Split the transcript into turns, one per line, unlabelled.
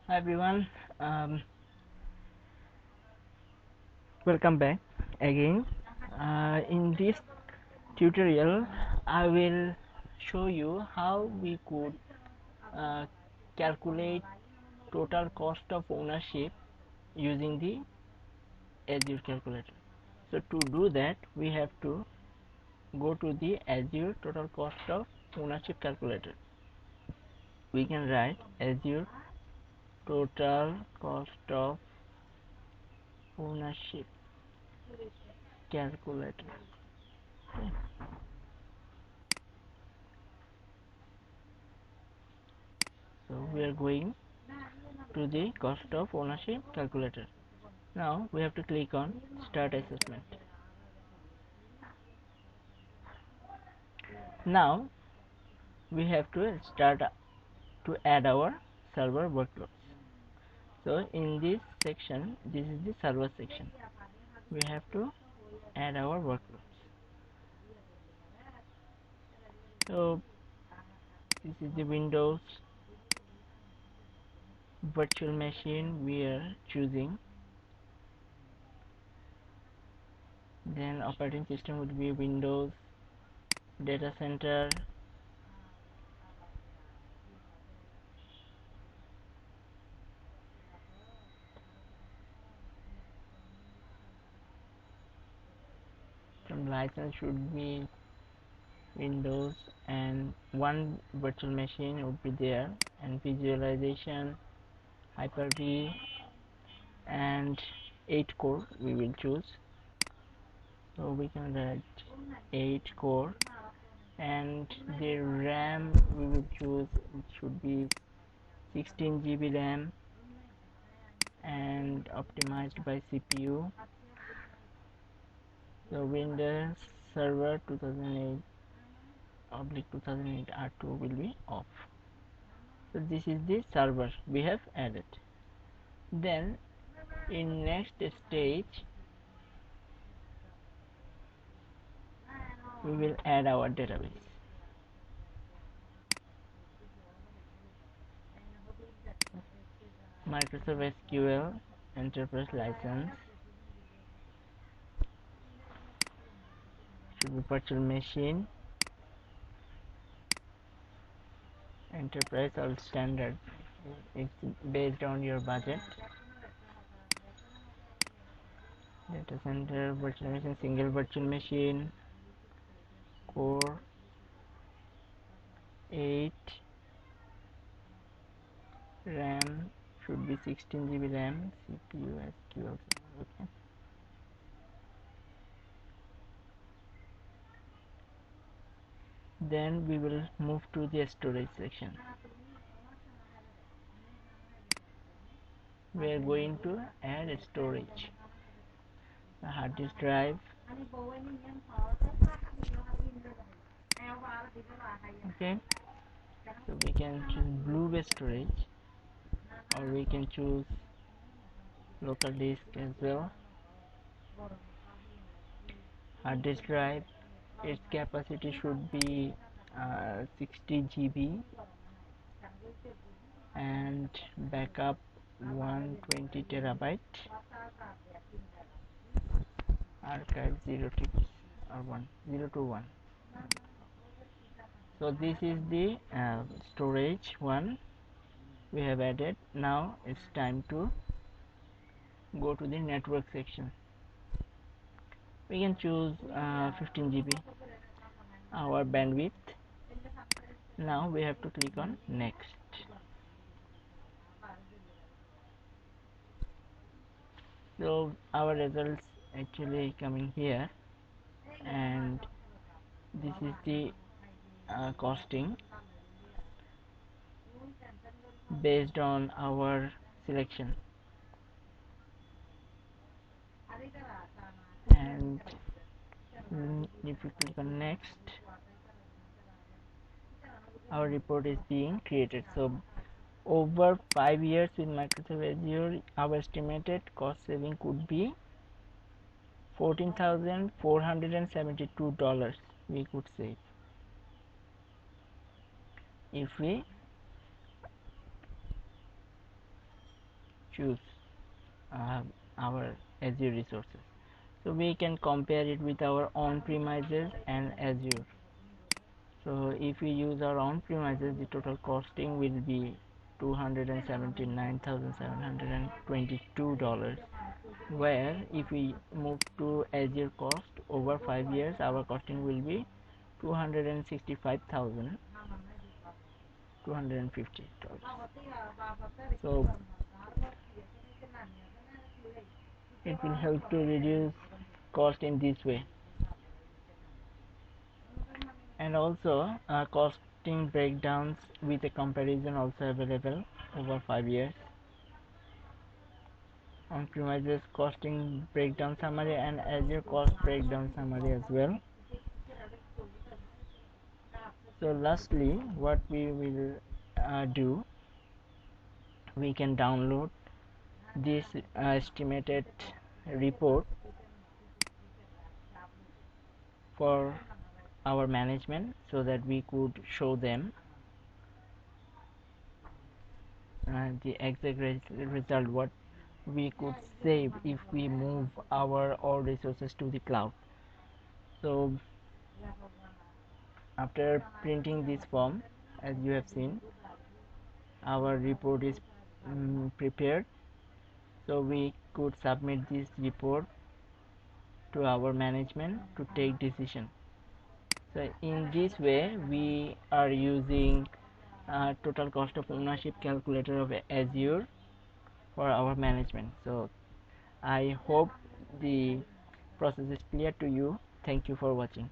Hi everyone, welcome back again. In this tutorial, I will show you how we could uh, calculate total cost of ownership using the Azure calculator. So to do that, we have to go to the Azure total cost of ownership calculator. We can write Azure total cost of ownership calculator. Okay. So we are going to the cost of ownership calculator. Now we have to click on start assessment. Now we have to start to add our server workloads. So in this section, this is the server section. We have to add our workloads. So this is the Windows virtual machine we are choosing. Then operating system would be Windows, data center, some license should be Windows, and one virtual machine would be there, and visualization Hyper-V, and 8 core we will choose. So we can write 8 core, and the RAM we will choose, it should be 16 GB RAM and optimized by CPU. So Windows Server 2008/2008 R2 will be off. So this is the server we have added. Then in next stage we will add our database. Microsoft SQL Enterprise license should be virtual machine, enterprise or standard. It's based on your budget. Data center virtual machine, single virtual machine, core 8, RAM should be 16 GB RAM, CPU SQL. Okay. Then we will move to the storage section. We are going to add storage, a hard disk drive. Okay, so we can choose Blob storage, or we can choose local disk as well. Hard disk drive, its capacity should be 60 GB and backup 120 terabyte, archive 0 tips or 0 to 1. So this is the storage one we have added. Now it's time to go to the network section. We can choose 15 GB our bandwidth. Now we have to click on next. So our results actually coming here, and this is the costing based on our selection. And if you click on next, our report is being created. So over 5 years with Microsoft Azure, our estimated cost saving could be $14,472 we could save if we choose uh, our Azure resources. So we can compare it with our on-premises and Azure. So if we use our on-premises, the total costing will be $279,722, where if we move to Azure cost over 5 years, our costing will be $265,250. So it will help to reduce cost in this way. And also costing breakdowns with a comparison also available over 5 years. On-premises costing breakdown summary and Azure cost breakdown summary as well. So lastly, what we will do, we can download this estimated report for our management so that we could show them the exact result, what we could save if we move our all resources to the cloud. So after printing this form, as you have seen, our report is prepared, so we could submit this report to our management to take decision. So in this way we are using total cost of ownership calculator of Azure for our management. So I hope the process is clear to you. Thank you for watching.